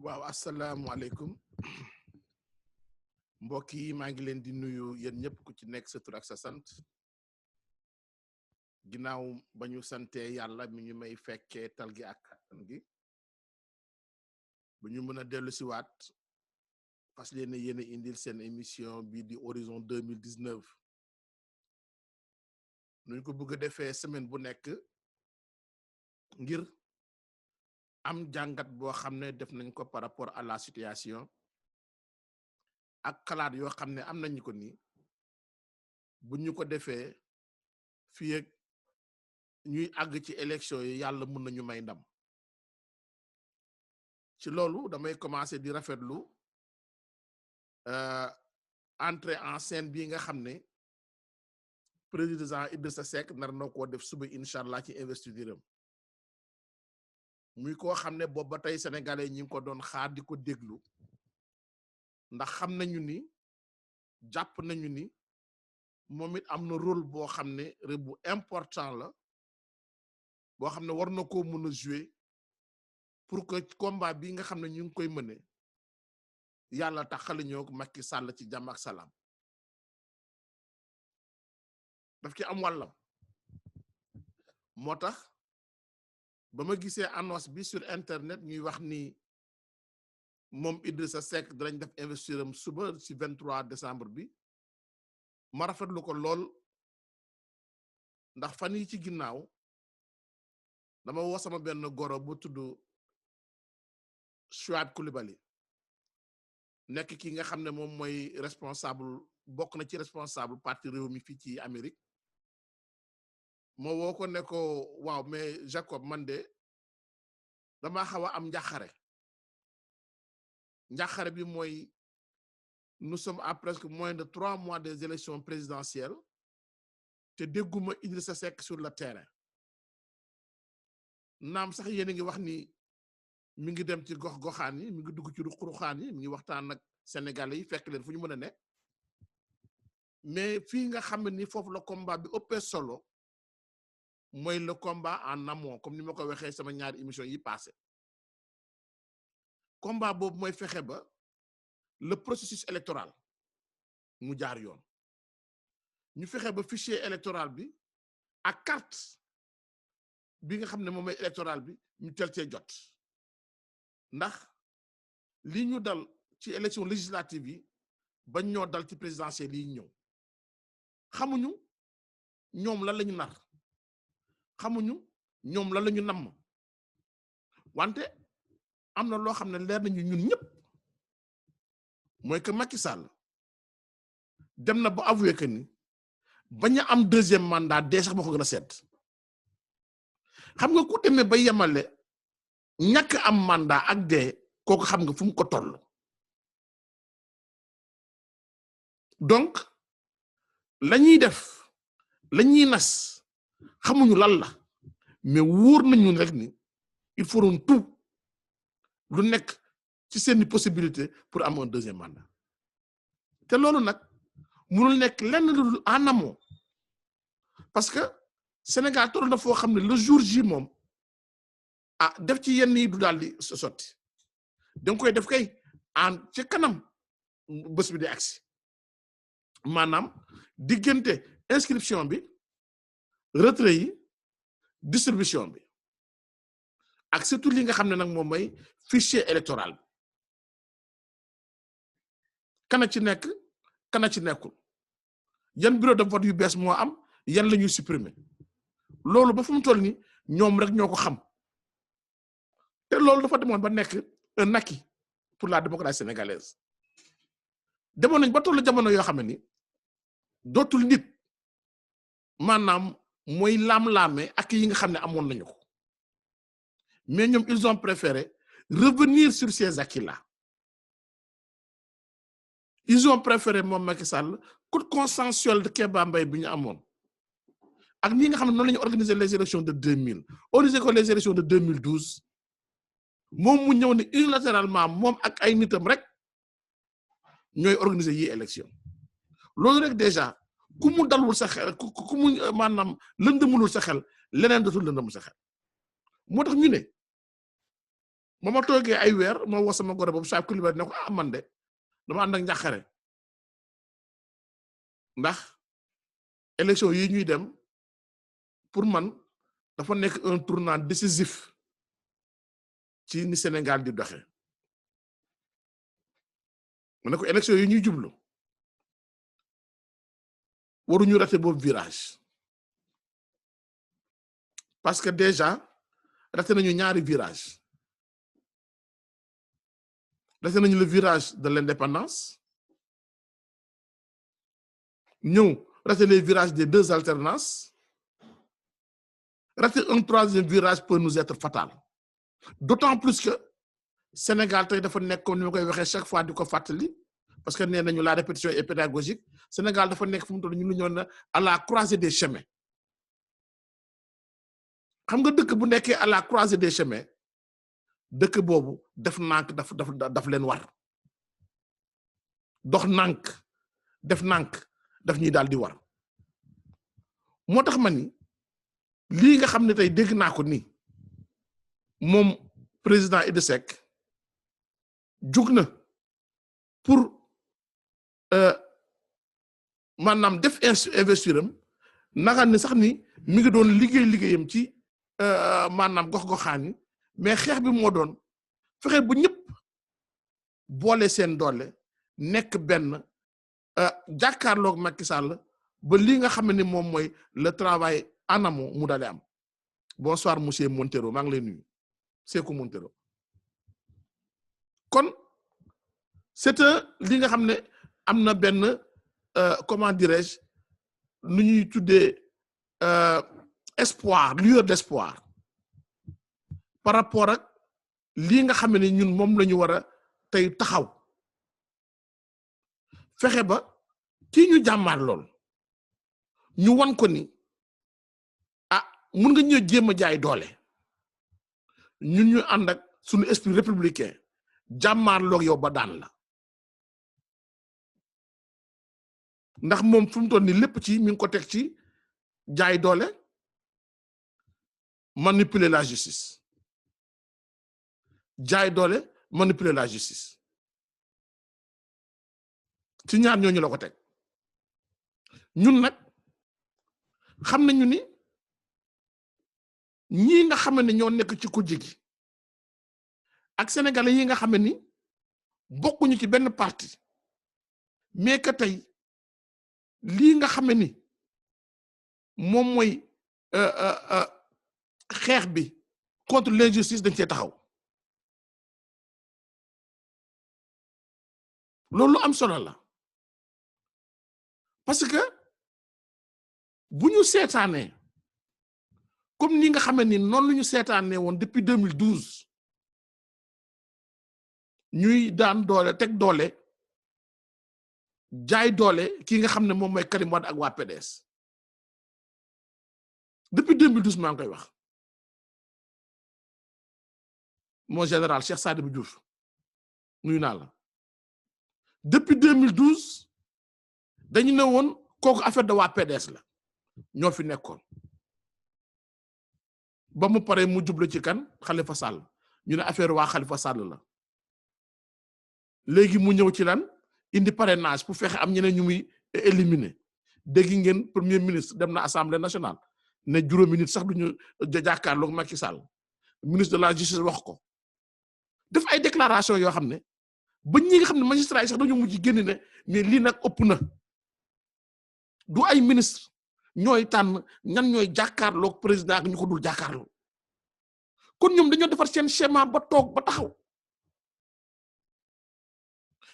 waaw asalaamaaleykum mbokk yi maa ngi leen di nuyu yéen ñëpp ku ci nekk sa tur ak sa sant ginnaaw ba ñu sante yàlla mi ñu may fekkee tal gi ak kattan gi bu ñu mën a dellu si waat fas leen yéen a indil seen émission bii di horizon 2019 nuñ ko bëgg a defee semaine bu nekk ngir am jàngat boo xam ne def nañ ko par rapport à la situation ak xalaat yoo xam ne am nañu ko ni bu ñu ko defee fii ak ñuy àgg ci élection yi yàlla mën nañu may ndam ci loolu damay commencer di rafetlu entrée en scène bii nga xam ne président Idrissa Seck nar na koo def suba incha allah ci investiture am muy koo xam ne boobu ba tey sénégalais ñi ngi ko doon xaar di ko déglu ndax xam nañu ni jàpp nañu ni moom it am na rôle boo xam ne rôle bu important la boo xam ne war na koo mën a jouer pour que combat bi nga xam ne ñu ngi koy mëne yàlla taxali ñoo Macky Sall ci jàmm ak salaam daf ci am wàllam moo tax ba ma gisee annonce bi sur internet ñuy wax ni moom Idrissa Seck danañ def investiture am suba ci 23 décembre bi ma rafetlu ko lool ndax fan yi ci ginnaaw dama woo sama benn goro bu tudd Chouaib Coulibaly nekk ki nga xam ne moom mooy responsable bokk na ci responsable parti Rewmi fii ci Amérique moo woo ko ne ko waaw mais Jacob man de dama xaw a am njàqare bi mooy nous sommes à presque moins de 3 mois des élections présidentielles te dégguma Idrissa Seck sur le terrain naam sax yéen a ngi wax ni mi ngi dem ci gox-goxaan yi mi ngi dugg ci ruq-ruqaan yi mi ngi waxtaan ak Sénégalais yi fekk leen fu ñu mën a ne mais fii nga xam ne ni foofu la combat bi ëppee solo mooy le combat en amont comme ni ma ko waxee sama ñaari émission yi passé combat boobu mooy fexe ba le processus électoral mu jaar yoon ñu fexe ba fichier électoral bi ak carte bi nga xam ne moom mooy électoral bi ñu tel cee jot ndax li ñu dal ci élection législative yi bañ ñoo dal ci présidentielle yi ñëw xamuñu ñoom lan lañu nar xamuñu ñoom lan lañu namm wante am na loo xam ne leer nañu ñun ñëpp mooy que Macky Sall dem na ba avoué que ni bañ a am deuxième mandat dee sax moo ko gën a seet xam nga ku demee ba yemale ñàkk am mandat ak dee kooku xam nga fu mu ko toll donc lañuy def lañuy nas xamuñu lan la mais wóor nañu rek ni il feront tout lu nekk ci seeni possibilité pour am un deuxième mandat te loolu nag mënul nekk lenn lu en amont parce que Sénégal toll na foo xam ne le jour J moom def ci yenn yi du daal di sotti danga koy def kay ci kanam bés bi di agsi maanaam diggante inscription bi retrait yi distribution bi ak surtout li nga xam ne nag moom mooy fichier électoral bi kana ci nekk kana ci nekkul yan bureau de vote yu bees moo am yan la ñuy supprimer loolu ba fu mu toll ni ñoom rek ñoo ko xam te loolu dafa demoon ba nekk un acquis pour la démocratie sénégalaise demoon nañ ba tollu jamono yoo xam ne ni dootul nit maanaam mooy laam-laame ak yi nga xam ne amoon nañu ko mais ñoom ils ont préféré revenir sur ces acquis-là ils ont préféré moom Macky Sall coup consensuel de Kéba Mbaye bi ñu amoon ak ñi nga xam ne noonu la ñu organiser les élections de 2000 organiser ko les élections de 2012 moom mu ñëw ne unilatéralement moom ak ay nitam rek ñooy organiser yi élection loolu rek déjà ku mu dalul sa xel ku mu maanaam lëndëmulul sa xel leneen dootul lëndëmul sa xel moo tax ñu ne ma toogee ay weer ma woo sama gore boobu Saïd Coulibaly ne ko ah man de dama ànd ak njàqare ndax élection yi ñuy dem pour man dafa nekk un tournant décisif ci ni Sénégal di doxe ma ne ko élection yi ñuy jublu waruñu rater boobu virage parce que déjà raté nañu ñaari virage raté nañu le virage de l'indépendance ñëw raté les virages des deux alternances rater un troisième virage peut nous être fatal d'autant plus que Sénégal tey dafa nekk comme ni ma koy waxee chaque fois di ko fàttali parce que nee nañu la répétition est pédagogique Sénégal dafa nekk fu mu toll ñu lu ñëw à la croisée des chemins xam nga dëkk bu nekkee à la croisée des chemins dëkk boobu def nànk daf leen war dox nànk def nànk daf ñuy daal di war moo tax ma ni lii nga xam ne tey dégg naa ko ni moom président Idrissa Seck jug na pour maanaam def investiram naka ni sax ni mi ngi doon liggéeyam ci maanaam gox-goxaan yi mais xeex bi moo doon fexe bu ñëpp boole seen doole nekk benn jàkkaarloog Macky Sall ba li nga xam ne moom mooy le travail en amont mu dalee am bonsoir monsieur Montero maa ngi lay nuyu Sékou Montero kon c'est li nga xam ne am na benn comment dirais-je nu ñuy tuddee espoir lueur d'espoir par rapport ak lii nga xam ne ñun moom la ñu war a tey taxaw fexe ba kii ñu jàmmaar lool ñu wan ko ni ah mun nga ñëw jéem a jaay doole ñun ñu ànd ak suñu esprit républicain jàmmaar loog yow ba daan la ndax moom fu mu toll ni lépp ci mi ngi ko teg ci jaay doole manipuler la justice jaay doole manipuler la justice ci ñaar ñooñu la ko teg ñun nag xam nañu ni ñii nga xam ne ñoo nekk ci kujje gi ak sénégalais yi nga xam ni bokkuñu ci benn parti mais que tey lii nga xam ni moom mooy xeex bi contre l'injustice dañ cee taxaw loolu am solo la parce que bu ñu seetaanee comme ni nga xam ni noonu la ñu seetaanee woon depuis 2012 ñuy daan doole teg doole jaay doole ki nga xam ne moom mooy Karim Wade ak waa PDS depuis 2012 maa ngi koy wax mon général Cheikh Sadibou Diouf nuyu naa la depuis 2012 dañu ne woon kooku affaire de waa PDS la ñoo fi nekkoon ba mu pare mu jublu ci kan Khalifa Sall ñu ne affaire waa Khalifa Sall la léegi mu ñëw ci lan indi parrainage pour fexe am ñeneen ñu muy éliminer dégg ngeen premier ministre dem na assemblée nationale ne juróomi nit sax duñu jàkkaarloog Macky Sall ministre de la justice wax ko def ay déclaration yoo xam ne ba ñi nga xam ne magistrat yi sax dañu mujj génn ne mais lii nag ëpp na du ay ministre ñooy tànn ñan ñooy jàkkaarloog président ak ñu ko dul jàkkaarloo kon ñoom dañoo defar seen schéma ba toog ba taxaw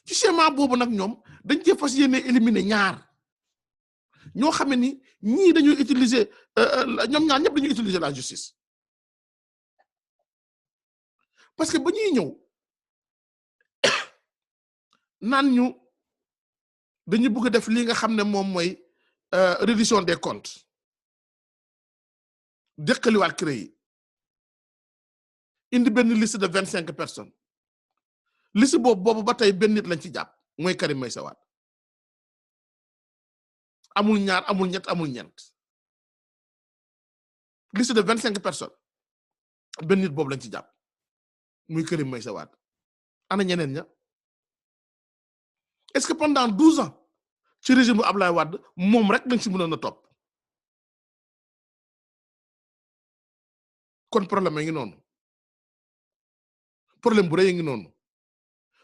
ci schéma boobu nag ñoom dañ cee fas yéene éliminer ñaar ñoo xam ne ni ñii dañuy utiliser ñoom ñaar ñëpp dañuy utiliser la justice parce que ba ñuy ñëw naan ñu dañu bëgg a def li nga xam ne moom mooy reddition des comptes dëkkaliwaat CREI yi indi benn liste de 25 personnes liste boobu ba tey benn nit lañ ci jàpp mooy Karim Meïssa Wade amul ñaar amul ñett amul ñeent liste de 25 personnes benn nit boobu lañ ci jàpp muy Karim Meïssa Wade ana ñeneen ña est-ce que pendant 12 ans ci régime bu Ablaye Wade moom rek dañ ci mënoon a topp kon problème yi ngi noonu problème bu rëy yi ngi noonu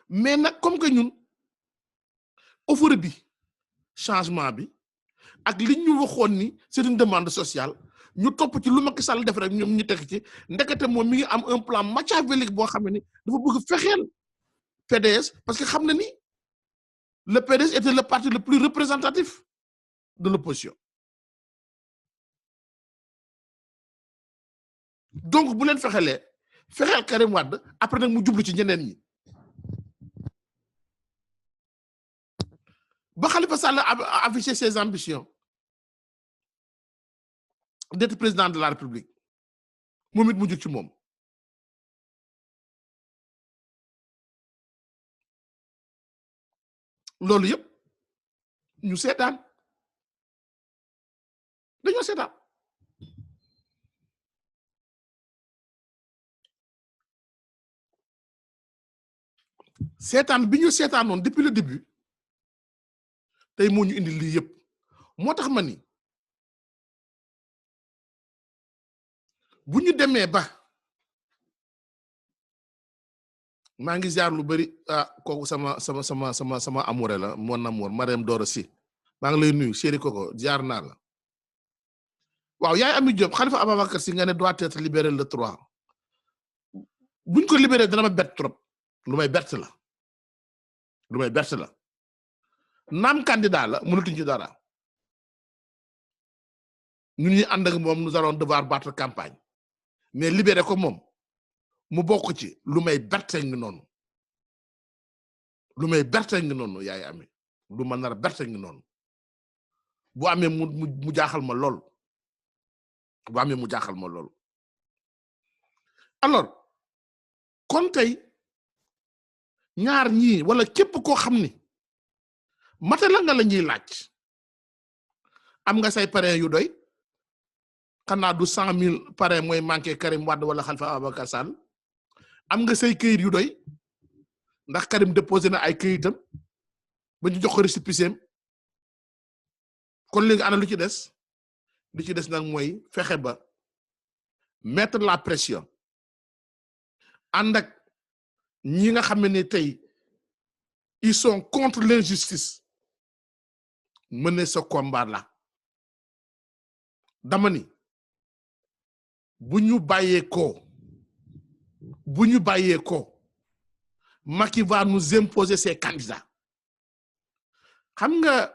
mais nag comme que ñun offre bi changement bi ak li ñu waxoon ni c'est une demande sociale ñu topp ci lu Macky Sall def rek ñoom ñu teg ci ndekete moom mi ngi am un plan machiavélique boo xam ne ni dafa bëgg fexeel PDS parce que xam na ni le PDS était le parti le plus représentatif de l'opposition donc bu leen fexeel Karim Wade après nag mu jublu ci ñeneen ñi ba Khalifa Sall a affiché ses ambitions d'être président de la République moom it mu jóg ci moom loolu yëpp ñu seetaan dañoo seetaan seetaan bi ñu seetaanoon depuis le début tey moo ñu indi lii yëpp moo tax ma ni bu ñu demee ba maa ngi ziar lu bari kooku sama amouré la mon amour Marème Doro Sy maa ngi lay nuyu chéri koko ziar naa la waaw yaay Ami Diop Khalifa Ababacar Sy nga ne doit être libéré le 3 buñ ko libéré dana ma bett trop lu may bett la naam candidat la mënatuñ ci dara ñun ñi ànd ak moom nous allons devoir battre campagne mais libéré ko moom mu bokk ci lu may berte ngi noonu yaay Ami lu ma nar a berte ngi noonu bu amee mu jaaxal ma lool alors kon tey ñaar ñii wala képp koo xam ni mate la nga la ñuy laaj am nga say parrain yu doy xanaa du 100,000 parrain mooy manqué Karim Wade wala Khalifa Ababacar Sall am nga say këyit yu doy ndax Karim déposé na ay këyitam ba ñu jox ko récépissé kon léegi ana lu ci des nag mooy fexe ba mettre la pression ànd ak ñi nga xam ne tey ils sont contre l'injustice mener ce combat là dama ni bu ñu bàyyee ko Macky va nous imposer ses candidats xam nga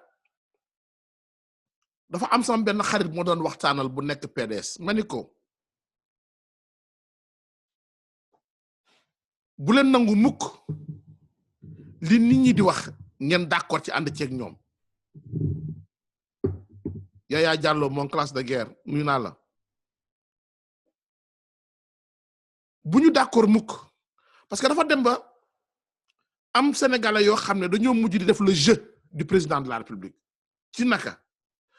dafa am sama benn xarit moo doon waxtaanal bu nekk PDS ma ni ko bu leen nangu mukk li nit ñi di wax ngeen d'accord ci ànd ceeg ñoom Yaya Diallo mon classe de guerre nuyu naa la bu ñu d'accord mukk parce que dafa dem ba am sénégalais yoo xam ne dañoo mujj di def le jeu du président de la République ci naka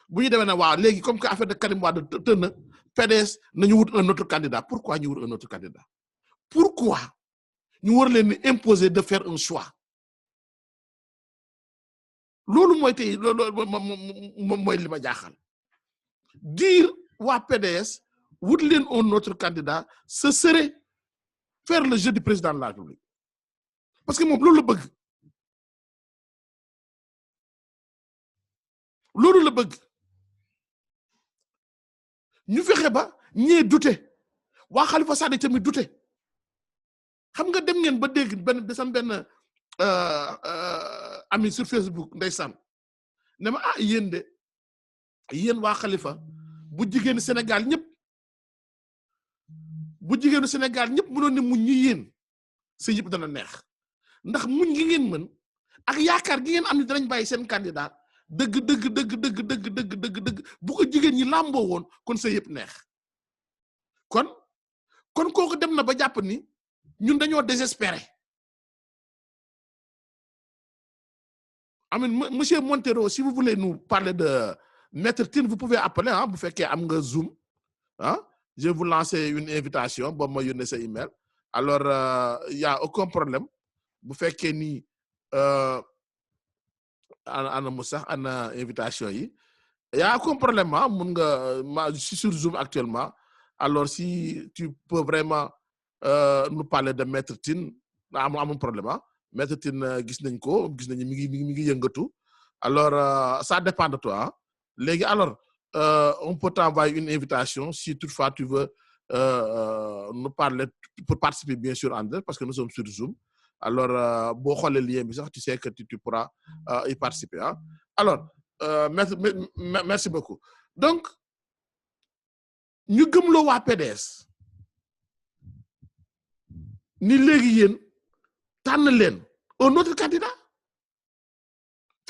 bu ñu demee ne waaw léegi comme que affaire de Karim Wade tën na PDS nañu wut un autre candidat pourquoi ñu wut un autre candidat pourquoi ñu war leen ni imposer de faire un choix loolu mooy tey moom mooy li ma jaaxal dire waa PDS wut leen un autre candidat ce serait faire le jeu du président de la République parce que moom loolu la bëgg ñu fexe ba ñee dute waa Khalifa Sall tamit dute xam nga dem ngeen ba dégg benn ami sur Facebook ndeysaan ne ma yéen waa Khalifa bu jigéenu Sénégal ñëpp mënoon ne muñ ñi yéen sa yëpp dana neex ndax muñ gi ngeen mën ak yaakaar gi ngeen am ni danañ bàyyi seen candidat dëgg bu ko jigéen ñi làmboo woon kon sa yëpp neex kon kooku dem na ba jàpp ni ñun dañoo désespéré amin monsieur Montero si vous voulez nous parler de Maître Tine vous pouvez appeler bu fekkee am nga Zoom je vais vous lancer une invitation boobu ma yónnee sa email alors il y a aucun problème bu fekkee ni ana mu sax ana invitation yi y a aucun problème mun nga je suis sur Zoom actuellement alors si tu peux vraiment nous parler de Maître Tine amul problème Maître Tine gis nañ ko gis nañu mi ngi yëngatu alors ça dépend de toi léegi alors on peut t'envoyer une invitation si toutefois tu veux nous parler pour participer bien sûr en direct parce que nous sommes sur Zoom alors boo xoolee lien bi sax tu sais que tu pourras y participer alors merci beaucoup donc ñu gëmloo waa PDS ni léegi yéen tànn leen un autre candidat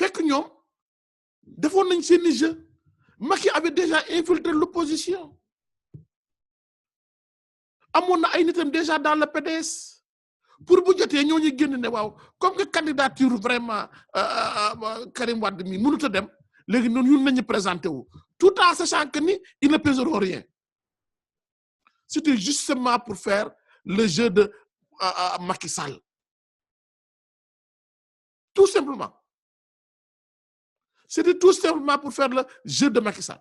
fekk ñoom defoon nañ seeni jeu Macky avait déjà infiltré l'opposition amoon na ay nitam déjà dans le PDS pour bu jotee ñoo ñu génn ne waaw comme que candidature vraiment Karim Wade mi mënut a dem léegi noonu ñun nañu présenté wu tout en sachant que ni ils ne pèseront rien c'était justement pour faire le jeu de Macky Sall tout simplement c'était tout simplement pour faire le jeu de Macky Sall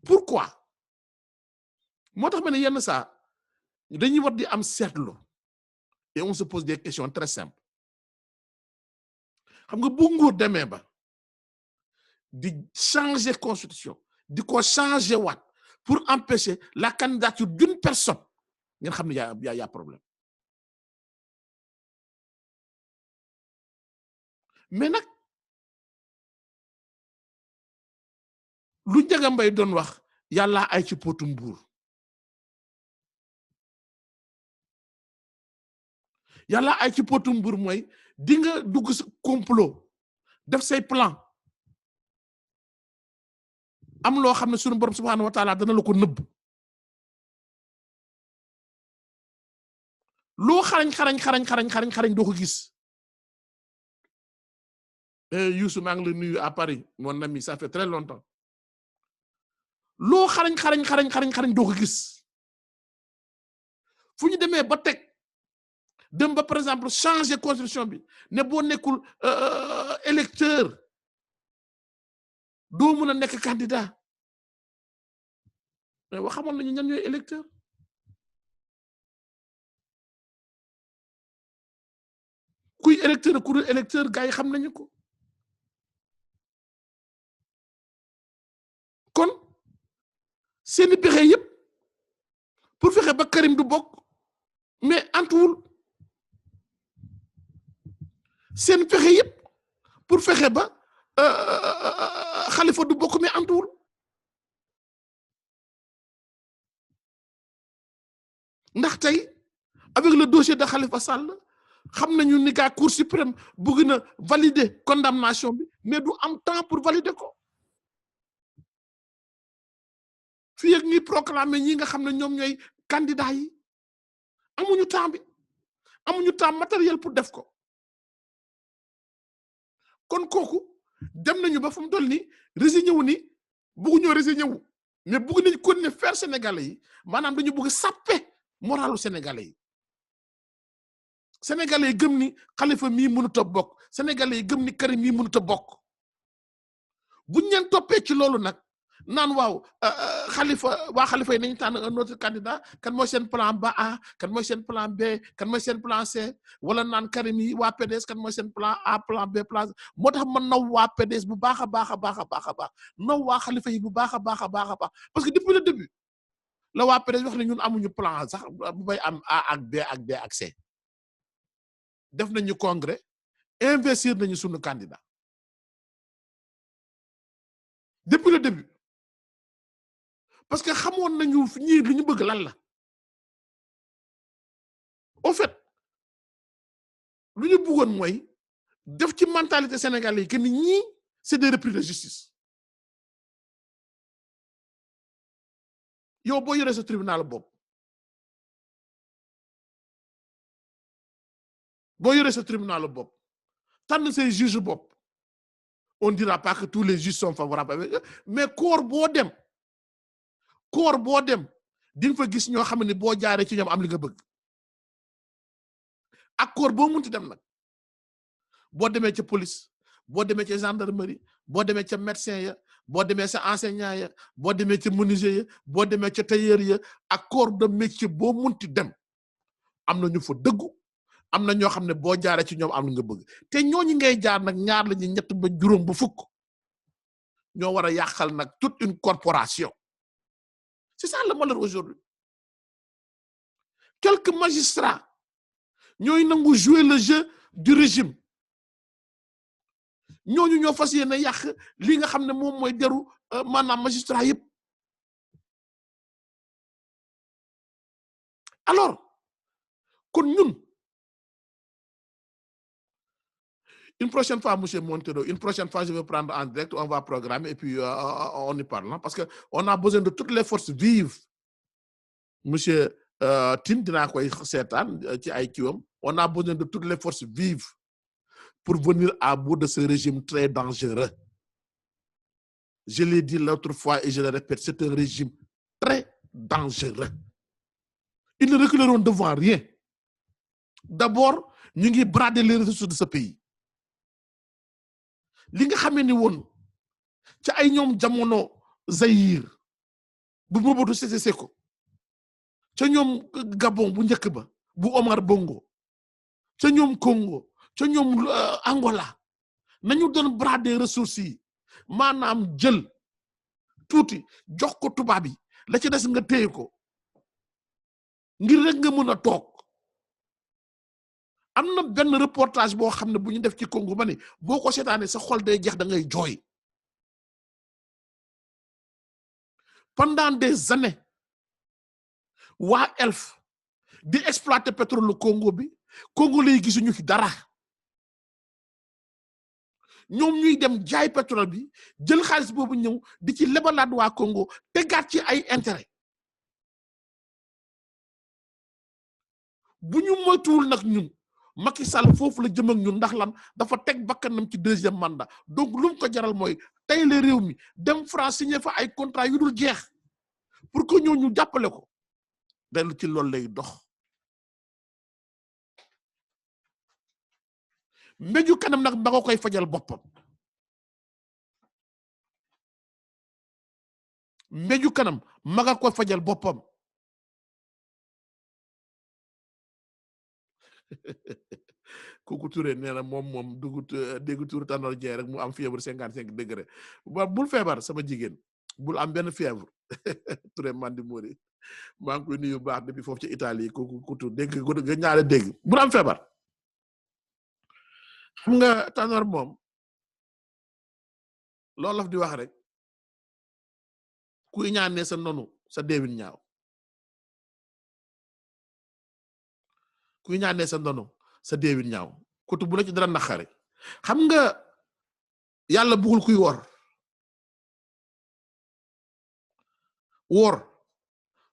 pourquoi moo tax ma ne yenn saa dañuy war di am seetlu et on se pose des questions très simples xam nga bu nguur demee ba di changer constitution di ko changer waat pour empêcher la candidature d'une personne ngeen xam ne y a problème mais nag lu Ndiaga Mbaye doon wax yàlla ay ci potu mbuur yàlla ay ci potu mbuur mooy di nga dugg sa complot def say plan am loo xam ne sunu borom subhanahu wa taala dana la ko nëbb loo xarañ doo ko gis Youssou maa ngi la nuyu à Paris mon ami ça fait très longtemps loo xarañ doo ko gis fu ñu demee ba teg dem ba par exemple changer constitution bi ne boo nekkul électeur doo mën a nekk candidat mais wax xamoon nañu ñan ñooy électeur kuy électeur ku dul électeur gars yi xam nañu ko kon seeni pexe yëpp pour fexe ba Karim du bokk mais antuwul seen pexe yëpp pour fexe ba Khalifa du bokk mais antuwul ndax tey avec le dossier de Khalifa Sall xam nañu ni gaa Cour suprême bëgg na valider condamnation bi mais du am temps pour valider ko fii ak ñuy proclamer ñi nga xam ne ñoom ñooy candidat yi amuñu temps bi amuñu temps matériel pour def ko kon kooku dem nañu ba fu mu toll nii résigné wu ni bëgguñoo résigné wu mais bëgg nañu continuer faire sénégalais yi maanaam dañu bëgg sappe moralu sénégalais yi sénégalais yi gëm ni Khalifa mii mënut a bokk sénégalais yi gëm ni Karim mii mënut a bokk buñ leen toppee ci loolu nag naan waaw Khalifa yi nañu tànn un autre candidat kan mooy seen plan A kan mooy seen plan B kan mooy seen plan C wala naan Karim yi waa PDS kan mooy seen plan A plan B plan C moo tax man naw waa PDS bu baax a baax naw waa Khalifa yi bu baax a baax parce que depuis le début la waa PDS wax ne ñun amuñu plan sax bu bay am A ak B ak B ak C def nañu congrès investir nañu sunu candidat depuis le début parce que xamoon nañu ñii lu ñu bëgg lan la au fait lu ñu bëggoon mooy def ci mentalité sénégalais yi que ni ñii c'est des repris de justice yow boo yoree sa tribunal bopp boo yoree sa tribunal bopp tànn say juge bopp on dira pas que tous les juges sont favorables avec eux mais corps boo dem corps boo dem di nga fa gis ñoo xam ne boo jaaree ci ñoom am li nga bëgg ak corps boo munti dem nag boo demee ca police boo demee ca gendarmerie boo demee ca médecin ya boo demee ca enseignant ya boo demee ca menuisier ya boo demee ca tailleur ya ak corps de métier boo munti dem am na ñu fa dëggu am na ñoo xam ne boo jaaree ci ñoom am li nga bëgg te ñooñu ngay jaar nag ñaar la ñu ñett ba juróom ba fukk ñoo war a yàqal nag toute une corporation c'est ça le malheur aujourd'hui quelques magistrats ñooy nangu jouer le jeu du régime ñooñu ñoo fas yéene yàq li nga xam ne moom mooy deru maanaam magistrat yëpp alors kon ñun une prochaine fois monsieur Montero une prochaine fois je vais prendre en direct on va programmer et puis on y parle parce que on a besoin de toutes les forces vives monsieur Tine dinaa koy seetaan ci ay kiwam on a besoin de toutes les forces vives pour venir à bout de ce régime très dangereux je l'ai dit l'autre fois et je le répète c'est un régime très dangereux ils ne reculeront devant rien d'abord ñu ngi brader les ressources de ce pays li nga xamee ni woon ci ay ñoom jamono Zaïre bu Mobutu Sese Seko ca ñoom Gabon bu njëkk ba bu Omar Bongo ca ñoom Congo ca ñoom Angola nañu doon brader ressources yi maanaam jël tuuti jox ko tubaab yi la ci des nga téye ko ngir rek nga mën a toog am na benn reportage boo xam ne bu ñu def ci Congo ba ne boo ko seetaanee sa xol day jeex da ngay jooy pendant des années waa Elf di exploiter pétrole Congo bi Congo lay gisuñu fi dara ñoom ñuy dem jaay pétrole bi jël xaalis boobu ñëw di ci lebalaat waa Congo tegaat ci ay intérêt bu ñu moytuwul nag ñun Macky Sall foofu la jëm ak ñun ndax lan dafa teg bakkanam ci deuxième mandat donc lu mu ko jaral mooy tey la réew mi dem France signé fa ay contrat yu dul jeex pour que ñooñu jàppale ko dellu ci loolu lay dox mbéju kanam nag ba nga koy fajal boppam mbéju kanam ma nga koy fajal boppam Koukou Touré nee na moom dégg Touré Tanor Dieng rek mu am fièvre 55 degré bul feebar sama jigéen bul am benn fièvre Touré Mandi Mori maa ngi koy nuyu baax depuis foofu ci Italie Koukou Touré dégg nga ñaare dégg bul am feebar xam nga Tanor moom loolu la di wax rek kuy ñaanee sa nonu sa deewin ñaaw kuy ñaanee sa nonu sa deewin ñaaw kutu bu la ci dara naqare xam nga yàlla bugul kuy wor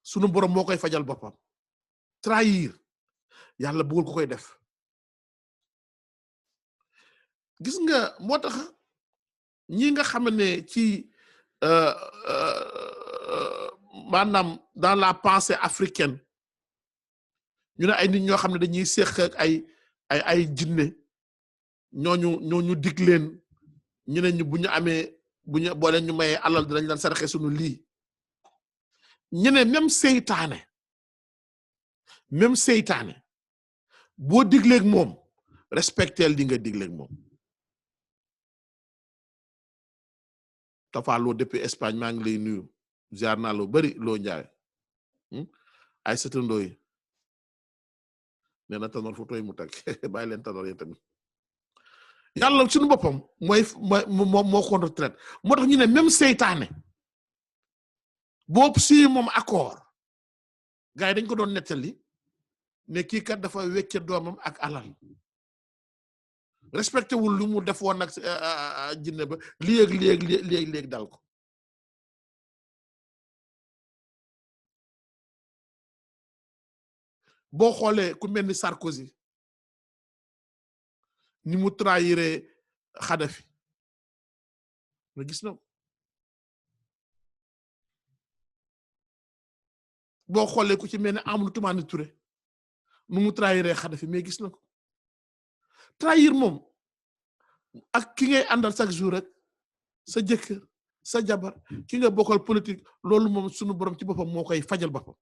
sunu borom moo koy fajal boppam trahir yàlla bugul ku koy def gis nga moo tax ñi nga xam ne ci maanaam dans la pensée africaine ñu ne ay nit ñoo xam ne dañuy séq ak ay jinne ñooñu dig leen ñu ne ñu bu ñu amee boo leen ñu mayee alal dinañ leen saraxe sunu lii ñu ne même seytaane boo digleeg moom respecteel di nga digleeg moom Tafa loo depuis Espagne maa ngi lay nuyu ziar naa loo bari loo njaay ay satandoo yi nee na Tanor fu tooy mu tag bàyyi leen Tanor yéen tamit yàlla suñu boppam moo contre traite moo tax ñu ne même seytaane boo si moom accord gars yi dañ ko doon nettali ne kii kat dafa wecce doomam ak alal respecté wul lu mu defoon nag jinne ba léeg dal ko boo xoolee ku mel ni Sarkozy ni mu trahiré Kadhafi nga gis na boo xoolee ku ci mel ne Amadou Toumani Touré nu mu trahiré Kadhafi mais gis na ko trahir moom ak ki ngay àndal chaque jour rek sa jëkkër sa jabar ki nga bokkal politique loolu moom sunu borom ci boppam moo koy fajal boppam.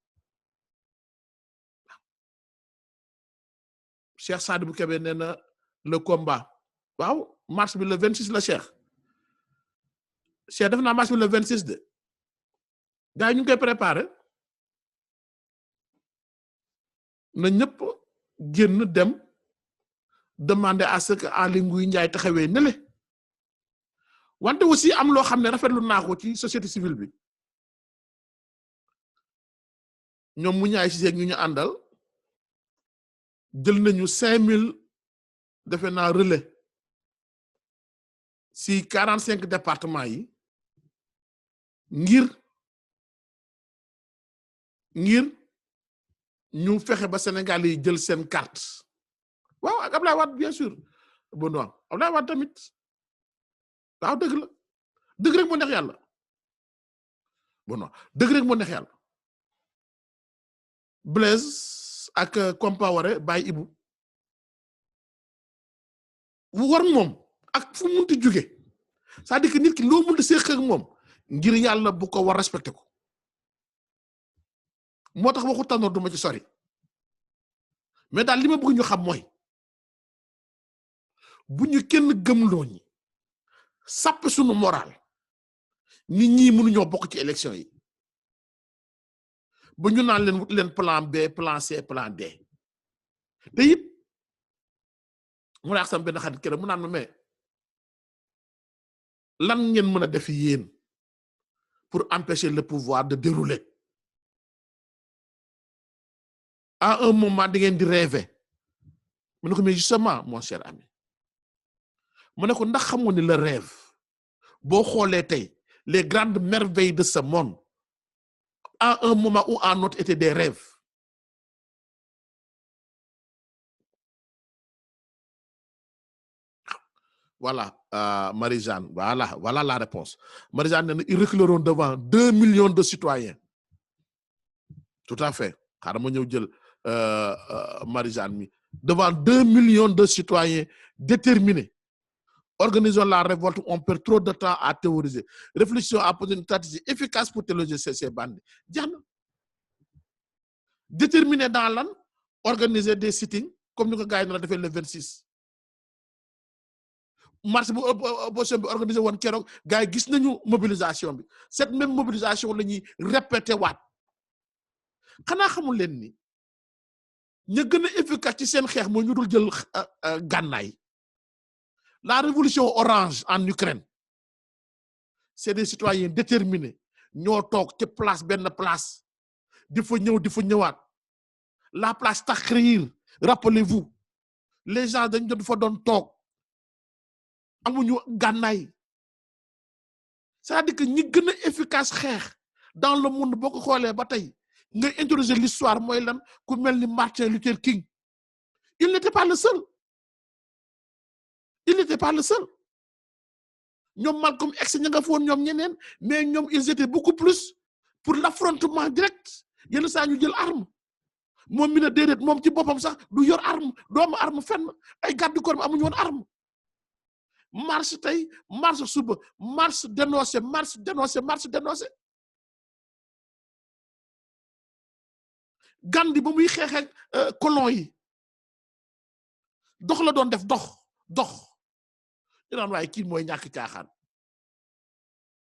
Cheikh Sadibou Kébé nee na le combat waaw mars bi le 26 la Cheikh def naa mars bi le 26 de gars yi ñu ngi koy préparé na ñëpp génn dem demander à ce que Aly Ngouille Ndiaye taxawee ne le wante aussi am loo xam ne rafetlu naa ko ci société civile bi ñoom mu ñaay si ñu àndal jël nañu 5000 defe naa relais si 45 départements yi ngir ñu fexe ba Sénégal yi jël seen carte waaw ak Ablaye Wade bien sûr bon waaw Ablaye Wade tamit waaw dëgg la dëgg rek moo neex yàlla bon waaw dëgg rek moo neex yàlla Blaise ak Compaoré Baye Ibou war moom ak fu munti jóge c'est-à-dire que nit ki loo munti séq ak moom ngir yàlla bu ko war respecté ko moo tax waxu tànnoor duma ci sori mais daal li ma bëgg ñu xam mooy bu ñu kenn gëmloo ñi sàpp sunu moral nit ñi mënuñoo bokk ci élection yi ba ñu naan leen wut leen plan B plan C plan D te it mu naax sam benn xarit keroog mu naan ma mais lan ngeen mën a def yéen pour empêcher le pouvoir de dérouler à un moment da ngeen di rêver mu ne ko mais justement mon cher ami mu ne ko ndax xamoon ni le rêve boo xoolee tey les grandes merveilles de ce monde à un moment ou à un autre étaient des rêves voilà Marie-Jeanne voilà la réponse Marie-Jeanne nee na ils reculeront devant 2 millions de citoyens tout à fait xaaral ma ñëw jël Marie-Jeanne mi devant 2 millions de citoyens déterminés organisons la révolte on perd trop de temps à théoriser réfléchissons à poser une stratégie efficace pour déloger ces bandits jeex na déterminé dans lan organiser des sittings comme ni ko gars yi na la defee le 26 marche bu opposition bi organisé woon keroog gars yi gis nañu mobilisation bi cette même mobilisation la ñuy répété waat xanaa xamul leen ni ña gën a efficace ci seen xeex mooy ñu dul jël gànnaay la révolution orange en Ukraine c'est des citoyens déterminés ñoo toog ci place benn place di fa ñëw di fa ñëwaat la place Tahrir rappelez-vous les gens dañ doon fa doon toog amuñu gànnaay c'est-à-dire que ñi gën a efficace xeex dans le monde boo ko xoolee ba tey nga introduire l'histoire mooy lan ku mel ni Martin Luther King il n'était pas le seul ñoom Malcolm X ña nga foon ñoom ñeneen mais ñoom ils étaient beaucoup plus pour l'affrontement direct yenn saa ñu jël arme moom mi ne déedéet moom ci boppam sax du yor arme doomu arme fenn ay garde du corps amuñu woon arme marche tey marche suba marche dénoncé Gandhi ba muy xeex ak colon yi dox la doon def dox ñu naan waaye kii mooy ñàkk caaxaan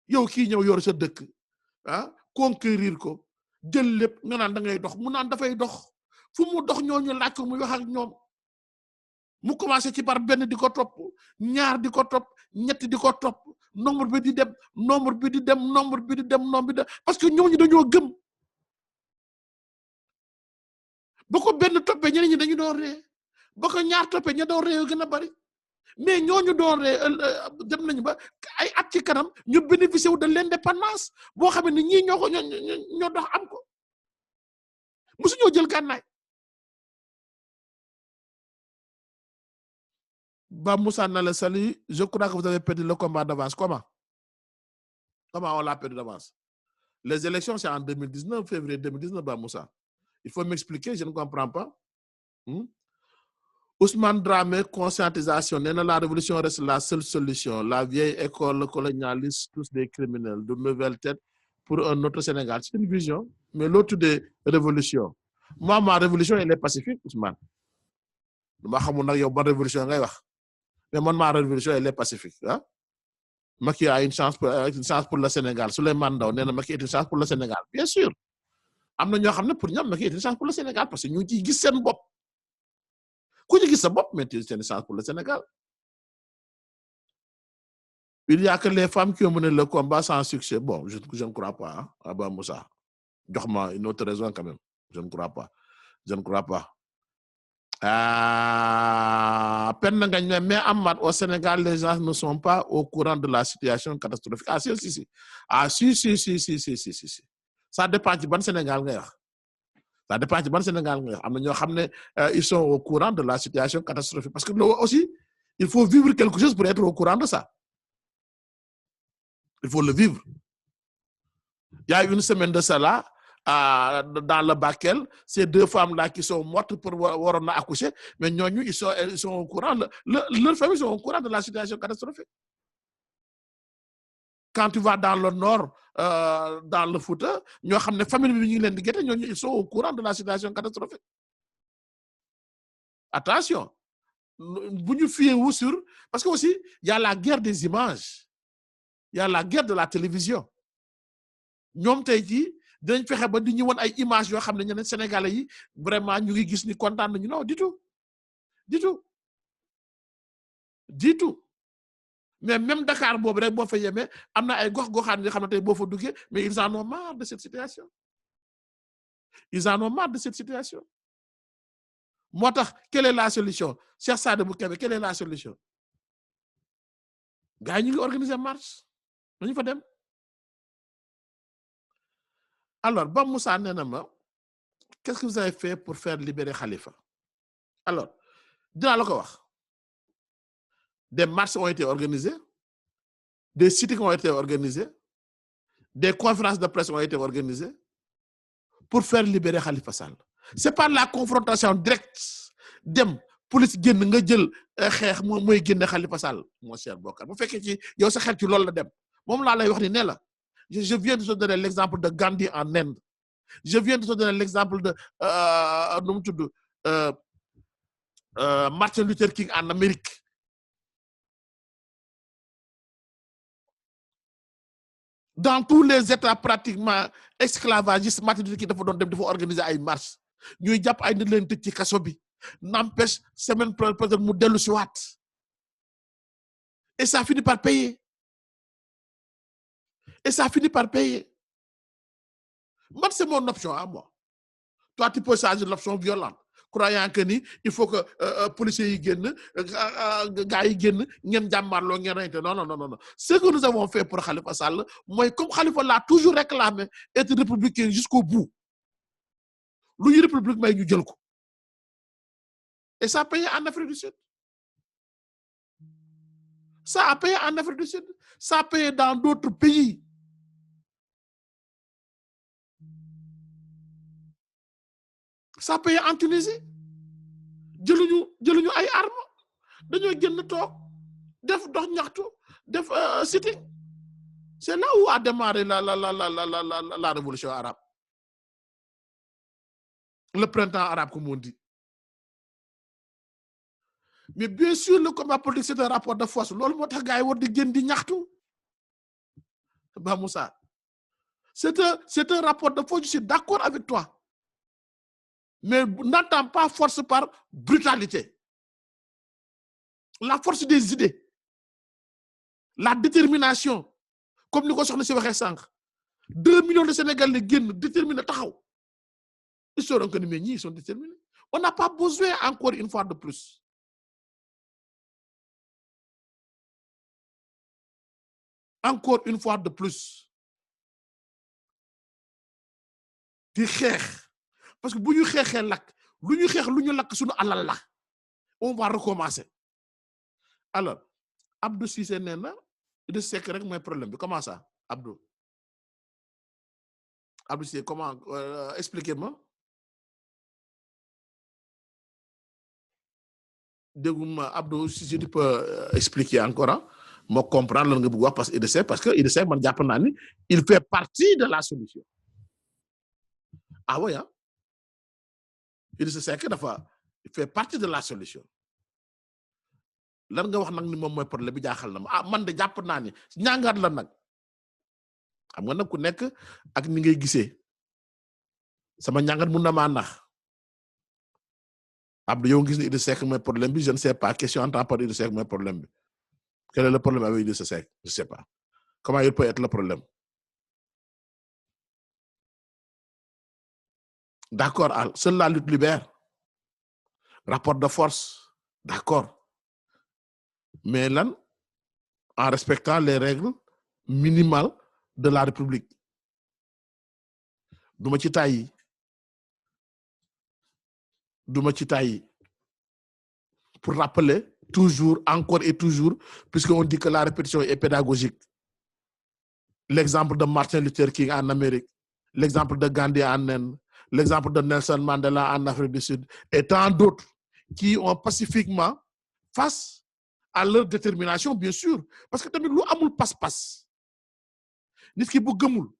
yow kii ñëw yor sa dëkk conquérir ko jël lépp nga naan da ngay dox mu naan dafay dox fu mu dox ñooñu laaj ko muy wax ak ñoom mu commencé ci par benn di ko topp ñaar di ko topp ñett di ko topp nombre bi di dem parce que ñooñu dañoo gëm ba ko benn toppee ñeneen ñi dañu doon ree ba ko ñaar toppee ña doon ree gën a bari mais ñooñu doon ree dem nañu ba ay at ci kanam ñu bénéficier wu de l'indépendance boo xam ne ñii ñoo dox am ko musu ñoo jël gànnaay Ba Moussa Nala Sali je crois que vous avez perdu le combat d'avance comment on l'a perdu d'avance Les élections, c'est en 2019, février 2019, Ba Moussa. Il faut m'expliquer, je ne comprends pas. Ousmane Dramé, conscientisation. La révolution reste la seule solution. La vieille école colonialiste, tous des criminels, de nouvelles têtes pour un autre Sénégal. C'est une vision. Mais l'autre des révolutions. Moi, ma révolution, elle est pacifique, Ousmane. Je ne sais pas si bonne révolution. Mais moi, ma révolution, elle est pacifique. Hein? Macky a une chance pour le Sénégal. Souleymane Ndao, Macky est une chance pour le Sénégal. Bien sûr. Am na ñoo xam ne pour ñoom Macky est une chance pour le Sénégal parce que ñu ngi ciy gis seen bopp. Ku ci gis sa bopp, mais c'est une chance pour le Sénégal. Il y a que les femmes qui ont mené le combat sans succès. Bon, je ne crois pas. Hein, Abba Moussa. Donne-moi une autre raison quand même. Je ne crois pas. Je ne crois pas. Mais au Sénégal, les gens ne sont pas au courant de la situation catastrophique. Ah, si. Ah, si. Ça dépend du bon Sénégal. Ça dépend du bon Sénégal. Ils sont au courant de la situation catastrophique. Parce que là aussi, il faut vivre quelque chose pour être au courant de ça. Il faut le vivre. Il y a une semaine de cela, dans le Bakel, ces deux femmes-là qui sont mortes pour accoucher, mais ils sont au courant, leurs familles sont au courant de la situation catastrophique. Quand tu vas dans le nord, dans le Fouta, ils sont au courant de la situation catastrophique. Attention, vous nous fiez sur... Parce que aussi, il y a la guerre des images. Il y a la guerre de la télévision. Ñom tay ji dañ fexé ba di ñu won ay image yo xamné ñeneen sénégalais yi vraiment ñu ngi gis ni content nañu non du tout mais même Dakar bobu rek bo fa yémé amna ay gox goxane yo xamné tay bo fa duggé mais ils en ont marre de cette situation motax quelle est la solution Cheikh Sadibou Kébé quelle est la solution gaay ñu ngi organiser marche dañu fa dem. Alors, Bam Moussa Nenama, qu'est-ce que vous avez fait pour faire libérer Khalifa? Alors, des marches ont été organisées, des sites ont été organisés, des conférences de presse ont été organisées pour faire libérer Khalifa Sall. C'est pas la confrontation directe. Dem, police génn nga jël xeex mooy génne Khalifa Sall, mon cher Bokar. Bu fekkee ci yow sa xel ci loolu la dem. Moom laa lay wax ni ne la. Je viens de te donner l'exemple de Gandhi en Inde. Je viens de te donner l'exemple de Martin Luther King en Amérique. Dans tous les États pratiquement esclavagistes, Martin Luther King dafa organiser ay marches ñuy jàpp ay nit leen tëj ci kaso bi n'empêche semaine peut-être mu dellu si waat et ça finit par payer Moi, c'est mon option à moi. Toi, tu peux changer l'option violente, croyant que il faut que policiers yi génn gars yi génn ngeen jàmmarloo ngeen reyante. Non. Ce que nous avons fait pour Khalifa Sall, moi, comme Khalifa l'a toujours réclamé, être républicain jusqu'au bout. Lui, république, mais ñu jël ko. Et ça a payé en Afrique du Sud. Ça a payé en Afrique du Sud. Ça a payé dans d'autres pays. Ça a payé en Tunisie. jëluñu ay armes dañoo génn toog def dox ñaxtu def sitting. C'est là où a démarré la révolution arabe, le printemps arabe comme on dit. Mais bien sûr le combat politique c'est un rapport de force. Loolu moo tax gars yi war di génn di ñaxtu. Ba Moussa, c'est un rapport de force, je suis d'accord avec toi. Mais n'entends pas force par brutalité. La force des idées, la détermination, comme nous avons dit, 2 millions de Sénégalais déterminés. Ils seront que ils sont déterminés. On n'a pas besoin encore une fois de plus. Encore une fois de plus. Di xeex. Parce que bu ñu xeexee lakk lu ñu xeex lu ñu lakk suñu alal la. On va recommencer. Alors, Abdou Cissé nee na Idrissa Seck rek mooy problème bi. Comment ça, Abdou? Abdou Cissé, comment expliquez-moi. Dégguma Abdou, si tu peux expliquer encore ma comprendre lan nga bëgg wax parce que Idrissa Seck man jàpp naa ni il fait partie de la solution. Ah oui ah Idrissa Seck dafa fait partie de la solution. Lan nga wax nag ni moom mooy problème bi jaaxal na ma ah man de jàpp naa ni ñàngaat la nag xam nga nag ku nekk ak ni ngay gisee sama ñàngat mun na maa nax Abdou yow gis ni Idrissa Seck mooy problème bi je ne sais pas question en tant par Idrissa Seck mooy problème bi quel est le problème avec Idrissa Seck je sais pas comment il peut être le problème. D'accord, seule la lutte libère. Rapport de force, d'accord. Mais là, en respectant les règles minimales de la République. Duma ci tayi. Pour rappeler toujours, encore et toujours, puisqu'on dit que la répétition est pédagogique. L'exemple de Martin Luther King en Amérique, l'exemple de Gandhi en Inde, l'exemple de Nelson Mandela en Afrique du Sud, et tant d'autres qui ont pacifiquement, face à leur détermination, bien sûr, parce que tamit lu amul pas-pas nit ki bu gëmul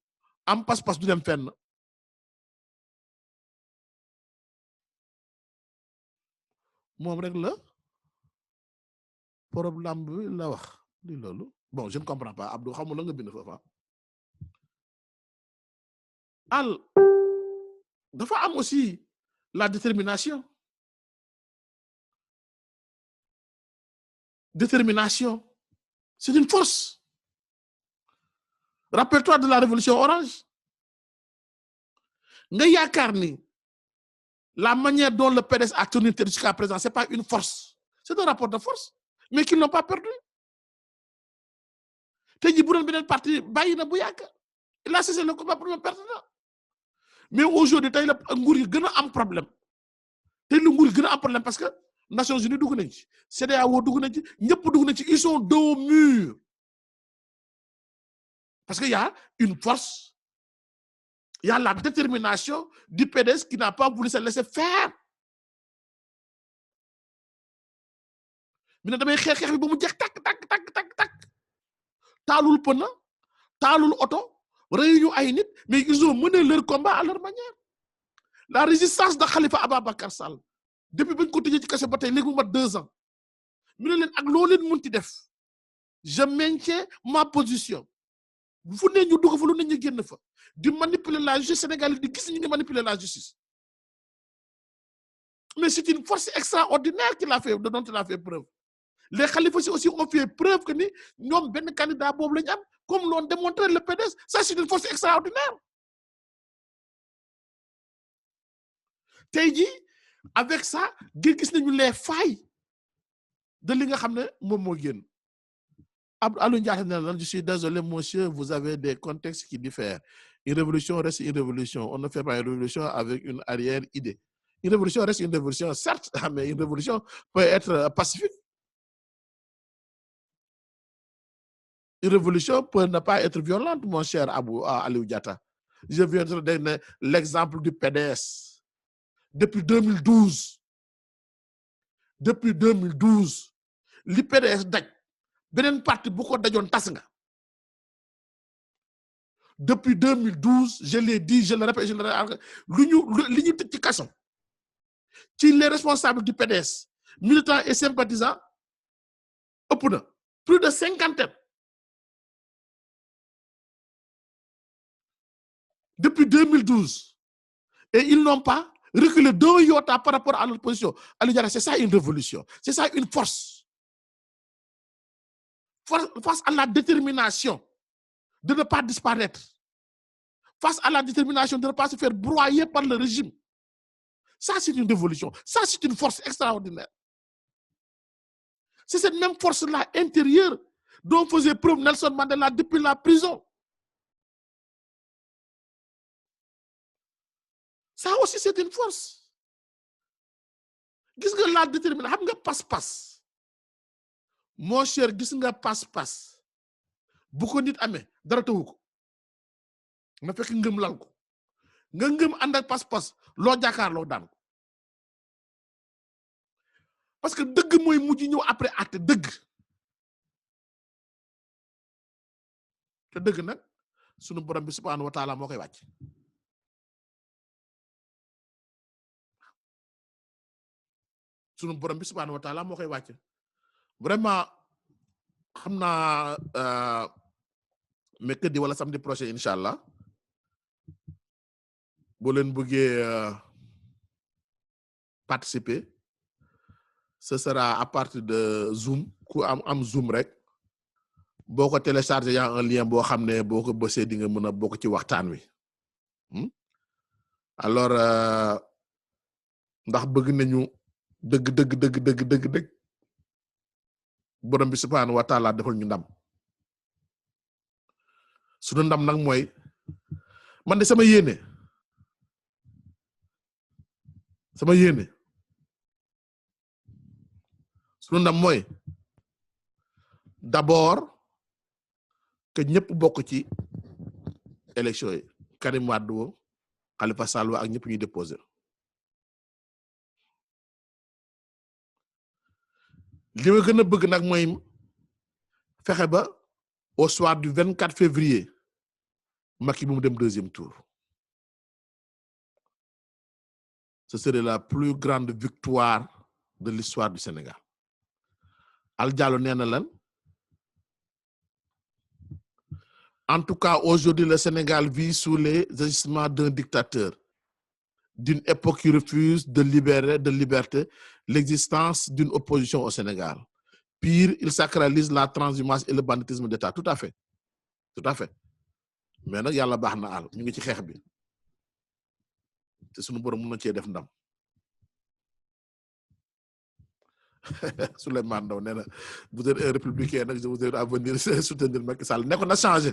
am pas-pas du dem fenn. Moom rek la problème bi la wax di loolu bon je ne comprends pas Abdou xamul la nga bind foofa al dafa am aussi la détermination c'est une force. Rappelle-toi de la révolution orange nga yaakaar ni la manière dont le PDS a tenu jusqu'à présent c'est pas une force, c'est un rapport de force mais qu'ils n'ont pas perdu. Tey jii bu doon beneen parti bàyyi na bu yàgg il a cessé le combat pour le perdre mais aujourd'hui tey la nguur yi gën a am problème tey la nguur yi gën a am problème parce que Nations Unies dugg nañ ci CEDEAO dugg nañ ci ñëpp dugg nañ ci ils sont dos au mur parce que y a une force, il y a la détermination du PDS qui n'a pas voulu se laisser faire. mi ne damay xeex bi ba mu jeex tak taalul pëna taalul oto réyu ay nit mais ils ont mené leur combat à leur manière. La résistance de Khalifa Ababacar Sall depuis bañ ko tëjee ci kaso ba tey léegi mu mat 2 ans mi ne leen ak loo leen munti def je maintiens ma position fu ne ñu dugg fa lu ne ñu génn fa di manipuler la justice sénégalaise di gis ñu ngi manipuler la justice mais c'est une force extraordinaire dont il a fait preuve. Les Khalifa aussi ont fait preuve que ni ñoom benn candidat boobu lañu am comme l'ont démontré le PDS, ça c'est une force extraordinaire. Tey jii avec ça gis nañu les failles de li nga xam ne moom moo génn. Alioune Ndiaye ne la je suis désolé monsieur, vous avez des contextes qui diffèrent. Une révolution reste une révolution. On ne fait pas une révolution avec une arrière-idée. Une révolution reste une révolution, certes, mais une révolution peut être pacifique. Une révolution peut ne pas être violente, mon cher Aliou Diatta. Je viens de donner l'exemple du PDS. Depuis 2012, li PDS daj beneen parti bu ko dajoon tas nga. Depuis 2012, je l'ai dit, je le répète, li ñu tëj ci kaso ci les responsables du PDS, militants et sympathisants, ëpp na plus de 50. Depuis 2012. Et ils n'ont pas reculé d'un iota par rapport à leur position. Alors, c'est ça une révolution. C'est ça une force. Face à la détermination de ne pas disparaître. Face à la détermination de ne pas se faire broyer par le régime. Ça, c'est une révolution. Ça, c'est une force extraordinaire. C'est cette même force-là intérieure dont faisait preuve Nelson Mandela depuis la prison. Ça aussi, c'est une force. Gis nga la détermination, xam nga pas-pas. Mon cher, gis nga pas-pas. Bu ko nit amee dara tawu ko. Na fekk ngëm lal ko. nga ngëm ànd ak pas-pas loo jàkkaarloo daan ko parce que dëgg mooy mujj ñëw après àtte dëgg te dëgg nag sunu borom bi subhanahu wa taala moo koy wàcc sunu borom bi subhanahu wa taala moo koy wàcc vraiment xam naa mercredi wala samedi prochain incha allah boo leen bëggee participer ce sera à partir de Zoom ku am Zoom rek boo ko télécharger yaa un lien boo xam ne boo ko bësee di nga mën a bokk ci waxtaan wi alors ndax bëgg nañu dëgg borom bi subhanahu wa taala defal ñu ndam sunu ndam nag mooy man de sama yéene sunu ndam mooy d'abord que ñëpp bokk ci élection yi Karim Wade Khalifa Sall ak ñëpp ñuy déposer li ma gën a bëgg nag mooy fexe ba au soir du 24 février Macky bu mu dem deuxième tour ce serait la plus grande victoire de l'histoire du Sénégal Al Diallo nee na lan en tout cas aujourd'hui le Sénégal vit sous les agissements d'un dictateur d'une époque qui refuse de liberté l'existence d'une opposition au Sénégal. Pire, il sacralise la transhumance et le banditisme d'État. Tout à fait. Mais nag yàlla baax na àll ñu ngi ci xeex bi te sunu borom mën na cee def ndam Souleymane Ndaw nee na vous êtes un républicain nag je vous invite à venir soutenir Macky Sall ne ko na changé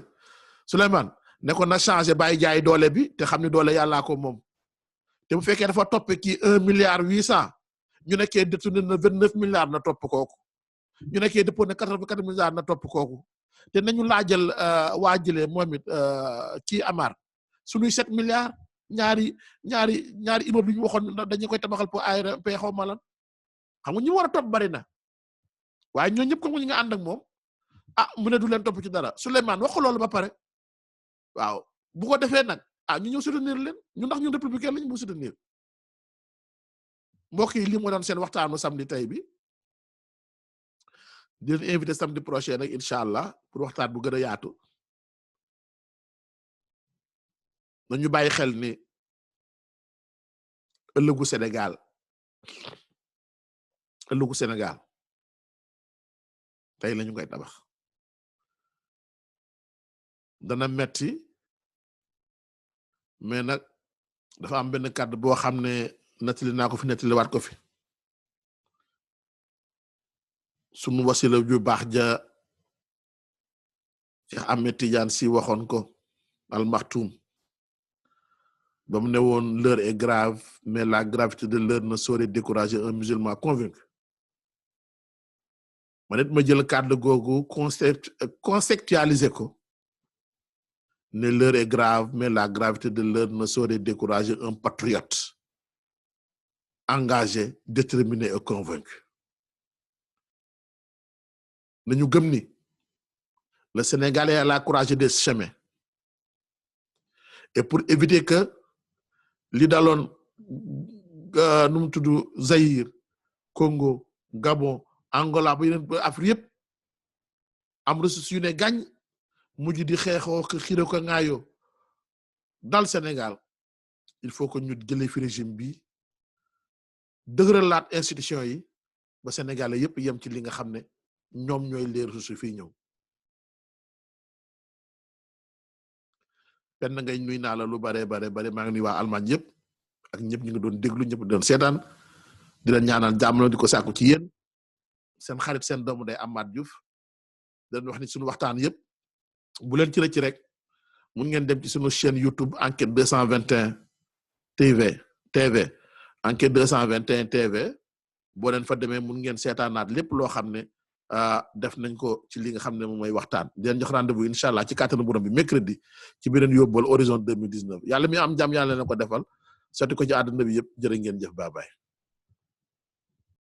Souleymane ne ko na changé bàyyi jaay doole bi te xam ni doole yàllaa ko moom te bu fekkee dafa toppe kii 1 milliard 800 ñu nekkee détourné na 29 milliards na topp kooku ñu nekkee détourné 84 milliards na topp kooku te nañu laajal waajile moom it kii Amar suñuy 7 milliards ñaari immeuble ñu waxoon dañu koy tabaxal pour ARP xaw ma lan xam nga ñu war a topp bari na waaye ñoo ñëpp ko ñu nga ànd ak moom mu ne du leen topp ci dara Souleymane wax loolu ba pare waaw bu ko defee nag ñu ñëw soutenir leen ñu ndax ñun républicain lañu bu soutenir mbokk yi li moo doon seen waxtaanu samedi tey bi di leen invité samedi prochain nag incha allah pour waxtaan bu gën a yaatu nañu bàyyi xel ni ëllëgu Sénégal tey lañu koy tabax dana metti mais nag dafa am benn kàddu boo xam ne nettali naa ko fi nettaliwaat ko fi sunu wasila ju baax ja Cheikh Ahmed Tidiane Sy waxoon ko Al Maktoum ba mu ne woon l'heure est grave mais la gravité de l'heure ne saurait décourager un musulman convaincu ma nit ma jël kàddu googu conceptualiser ko ne l'heure est grave mais la gravité de l'heure ne saurait décourager un patriote engagé déterminé et convaincu nañu gëm ni le Sénégalais a la courage des chemins et pour éviter que li daloon nu mu tudd Zaïre Congo Gabon Angola ba yeneen Afrique yëpp am ressources yu ne gàññ mujj di xeexoo ko xiro ko ŋaayoo dal Sénégal il faut que ñu jëlee fi régime bi dëgëralaat institution yi ba Sénégalais yëpp yem ci li nga xam ne ñoom ñooy les ressources fii ñëw benn ngay nuy naa la lu bare maa ngi nuy waa Allemagne yëpp ak ñëpp ñu ngi doon déglu ñëpp doon seetaan di leen ñaanal jàmm di ko sàkku ci yéen seen xarit seen doomu day Amath Diouf dañ wax ni suñu waxtaan yëpp bu leen ci rëcc rek mun ngeen dem ci suñu chaîne YouTube Enquête 221 TV Enquête 221 TV boo leen fa demee mun ngeen seetaanaat lépp loo xam ne def nañ ko ci li nga xam ne moom mooy waxtaan di leen jox rendez-vous incha allah ci kàttanu borom bi mercredi ci beneen yóbbal horizon 2019 yàlla mi am jàmm yàlla na ko defal sotti ko ci àdduna bi yëpp jërë ngeen jëf bye bye